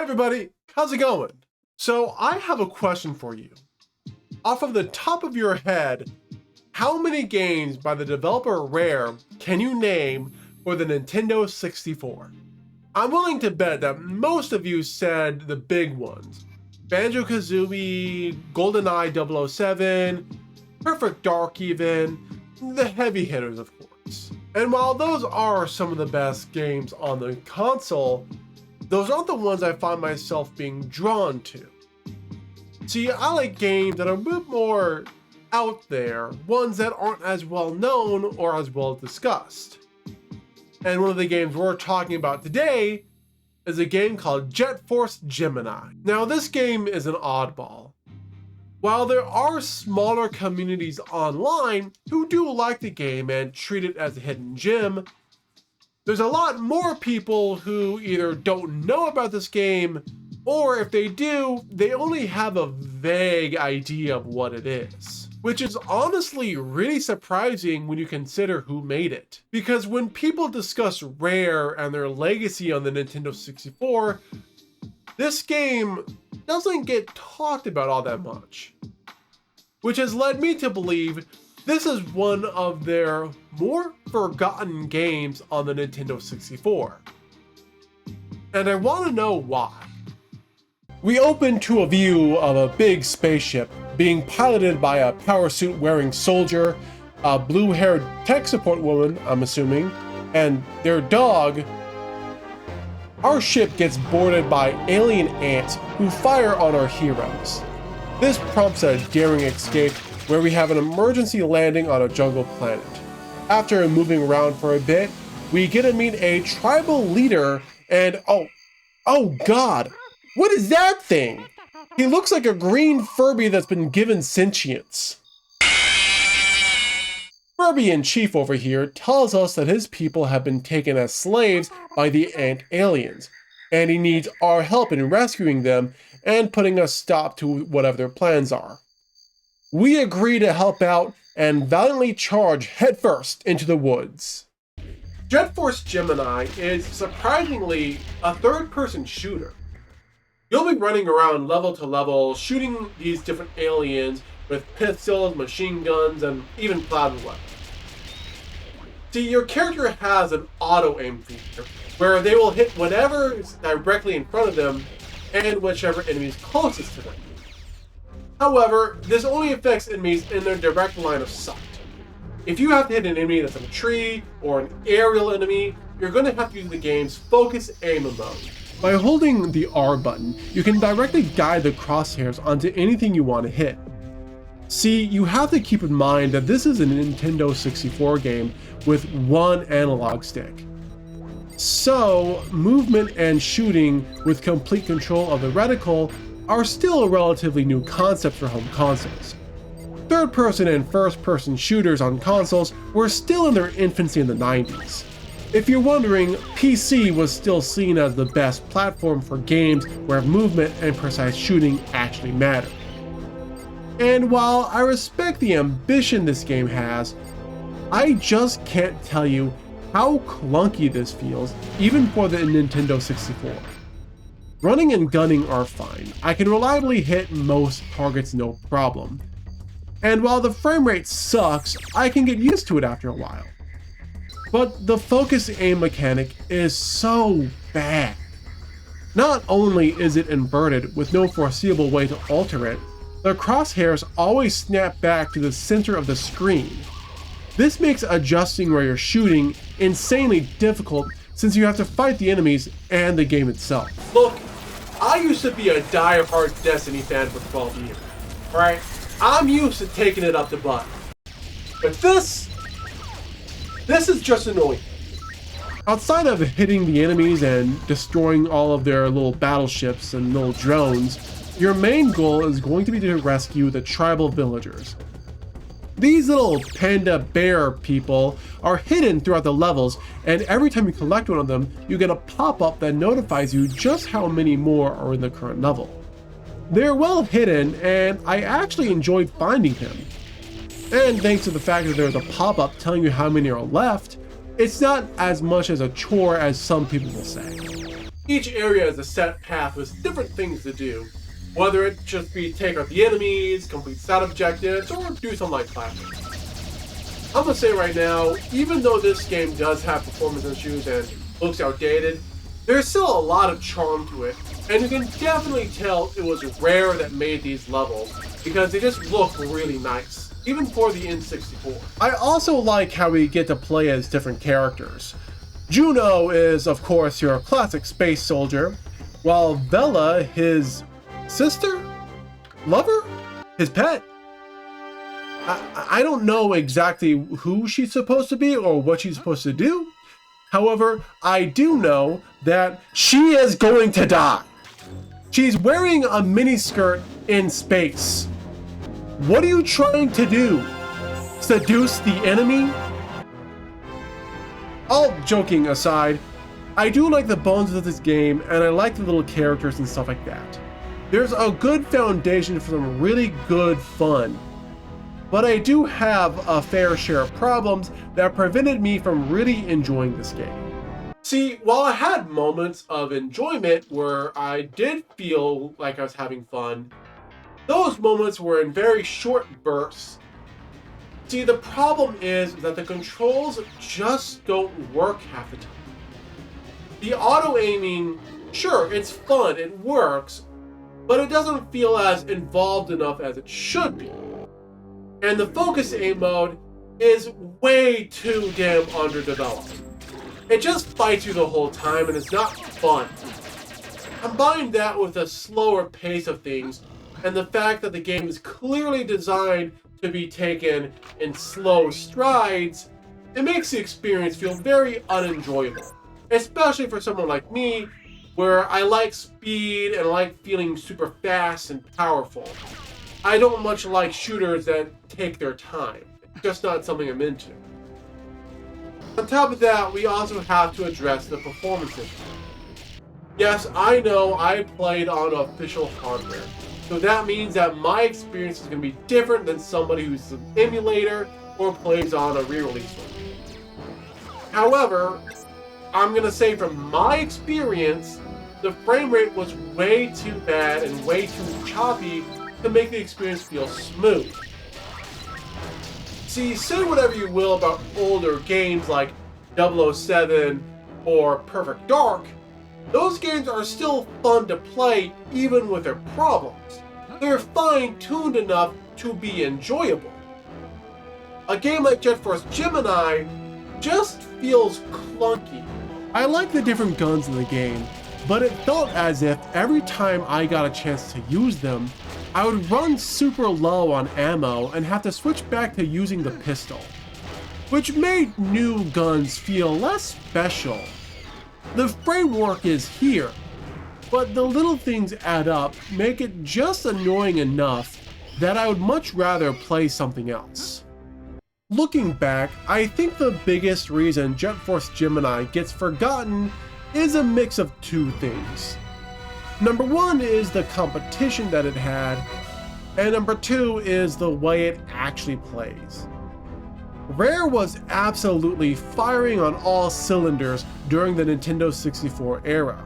everybody, how's it going? So I have a question for you. Off of the top of your head, how many games by the developer Rare can you name for the Nintendo 64? I'm willing to bet that most of you said the big ones. Banjo-Kazooie, GoldenEye 007, Perfect Dark even, the heavy hitters of course. And while those are some of the best games on the console, those aren't the ones I find myself being drawn to. See, I like games that are a bit more out there, ones that aren't as well known or as well discussed. And one of the games we're talking about today is a game called Force Gemini. Now this game is an oddball. While there are smaller communities online who do like the game and treat it as a hidden gem, there's a lot more people who either don't know about this game, or if they do, they only have a vague idea of what it is. Which is honestly really surprising when you consider who made it. Because when people discuss Rare and their legacy on the Nintendo 64, this game doesn't get talked about all that much. Which has led me to believe this is one of their more forgotten games on the Nintendo 64. And I want to know why. We open to a view of a big spaceship being piloted by a power suit wearing soldier, a blue-haired tech support woman, I'm assuming, and their dog. Our ship gets boarded by alien ants who fire on our heroes. This prompts a daring escape where we have an emergency landing on a jungle planet. After moving around for a bit, we get to meet a tribal leader and oh god, what is that thing? He looks like a green Furby that's been given sentience. Furby in Chief over here tells us that his people have been taken as slaves by the ant aliens, and he needs our help in rescuing them and putting a stop to whatever their plans are. We agree to help out and valiantly charge headfirst into the woods. Force Gemini is surprisingly a third-person shooter. You'll be running around level to level, shooting these different aliens with pistols, machine guns, and even plasma weapons. See, your character has an auto-aim feature, where they will hit whatever is directly in front of them, and whichever enemy is closest to them. However, this only affects enemies in their direct line of sight. If you have to hit an enemy that's in a tree, or an aerial enemy, you're going to have to use the game's focus aim mode. By holding the R button, you can directly guide the crosshairs onto anything you want to hit. See, you have to keep in mind that this is a Nintendo 64 game with one analog stick. So, movement and shooting with complete control of the reticle are still a relatively new concept for home consoles. Third-person and first-person shooters on consoles were still in their infancy in the 90s. If you're wondering, PC was still seen as the best platform for games where movement and precise shooting actually mattered. And while I respect the ambition this game has, I just can't tell you how clunky this feels, even for the Nintendo 64. Running and gunning are fine. I can reliably hit most targets no problem. And while the frame rate sucks, I can get used to it after a while. But the focus aim mechanic is so bad. Not only is it inverted with no foreseeable way to alter it, the crosshairs always snap back to the center of the screen. This makes adjusting where you're shooting insanely difficult since you have to fight the enemies and the game itself. Look, I used to be a die-hard Destiny fan for 12 years, right? I'm used to taking it up the butt. But this is just annoying. Outside of hitting the enemies and destroying all of their little battleships and little drones, your main goal is going to be to rescue the tribal villagers. These little panda bear people are hidden throughout the levels, and every time you collect one of them, you get a pop-up that notifies you just how many more are in the current level. They're well hidden, and I actually enjoyed finding them. And thanks to the fact that there's a pop-up telling you how many are left, it's not as much as a chore as some people will say. Each area is a set path with different things to do, whether it just be take out the enemies, complete side objectives, or do something like classic. I'm gonna say right now, even though this game does have performance issues and looks outdated, there's still a lot of charm to it, and you can definitely tell it was Rare that made these levels, because they just look really nice, even for the N64. I also like how we get to play as different characters. Juno is, of course, your classic space soldier, while Vela, his sister? Lover? His pet? I don't know exactly who she's supposed to be or what she's supposed to do. However, I do know that she is going to die. She's wearing a miniskirt in space. What are you trying to do? Seduce the enemy? All joking aside, I do like the bones of this game, and I like the little characters and stuff like that. There's a good foundation for some really good fun. But I do have a fair share of problems that prevented me from really enjoying this game. See, while I had moments of enjoyment where I did feel like I was having fun, those moments were in very short bursts. See, the problem is that the controls just don't work half the time. The auto-aiming, sure, it's fun, it works, but it doesn't feel as involved enough as it should be. And the focus aim mode is way too damn underdeveloped. It just fights you the whole time and it's not fun. Combine that with a slower pace of things and the fact that the game is clearly designed to be taken in slow strides, it makes the experience feel very unenjoyable. Especially for someone like me, where I like speed and I like feeling super fast and powerful. I don't much like shooters that take their time. It's just not something I'm into. On top of that, we also have to address the performance issue. Yes, I know I played on official hardware, so that means that my experience is going to be different than somebody who's an emulator or plays on a re-release one. However, I'm going to say from my experience, the frame rate was way too bad and way too choppy to make the experience feel smooth. See, say whatever you will about older games like 007 or Perfect Dark, those games are still fun to play even with their problems. They're fine-tuned enough to be enjoyable. A game like Force Gemini just feels clunky. I like the different guns in the game, but it felt as if every time I got a chance to use them, I would run super low on ammo and have to switch back to using the pistol, which made new guns feel less special. The framework is here, but the little things add up, make it just annoying enough that I would much rather play something else. Looking back, I think the biggest reason Force Gemini gets forgotten is a mix of two things. Number one is the competition that it had, and number two is the way it actually plays. Rare was absolutely firing on all cylinders during the Nintendo 64 era.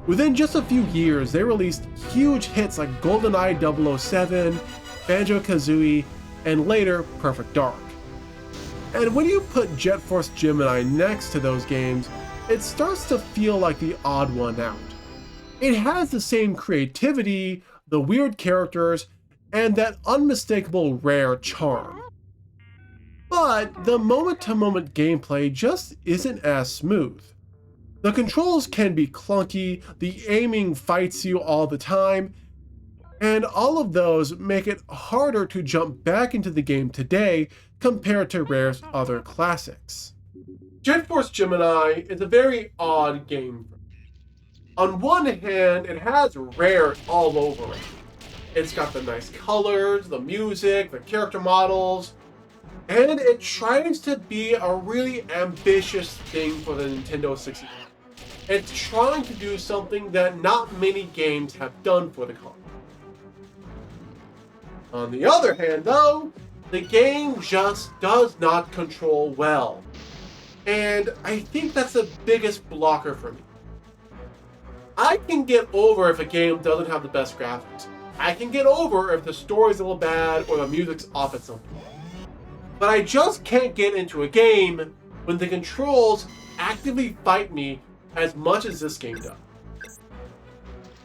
Within just a few years, they released huge hits like GoldenEye 007, Banjo-Kazooie, and later Perfect Dark. And when you put Force Gemini next to those games, it starts to feel like the odd one out. It has the same creativity, the weird characters, and that unmistakable Rare charm. But the moment-to-moment gameplay just isn't as smooth. The controls can be clunky, the aiming fights you all the time, and all of those make it harder to jump back into the game today compared to Rare's other classics. Force Gemini is a very odd game. On one hand, it has Rare all over it. It's got the nice colors, the music, the character models, and it tries to be a really ambitious thing for the Nintendo 64. It's trying to do something that not many games have done for the console. On the other hand, though, the game just does not control well. And I think that's the biggest blocker for me. I can get over if a game doesn't have the best graphics. I can get over if the story's a little bad or the music's off at some point. But I just can't get into a game when the controls actively fight me as much as this game does.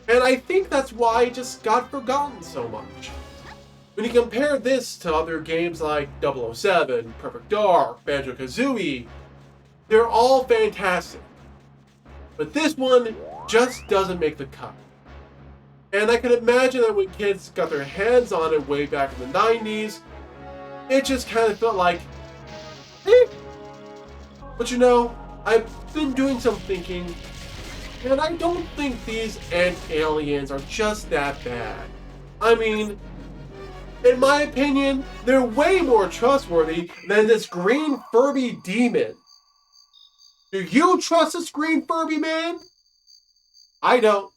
And I think that's why it just got forgotten so much. When you compare this to other games like 007, Perfect Dark, Banjo-Kazooie, they're all fantastic. But this one just doesn't make the cut. And I can imagine that when kids got their hands on it way back in the 90s, it just kind of felt like, eh. But you know, I've been doing some thinking, and I don't think these ant aliens are just that bad. I mean, in my opinion, they're way more trustworthy than this green Furby demon. Do you trust this green Furby man? I don't.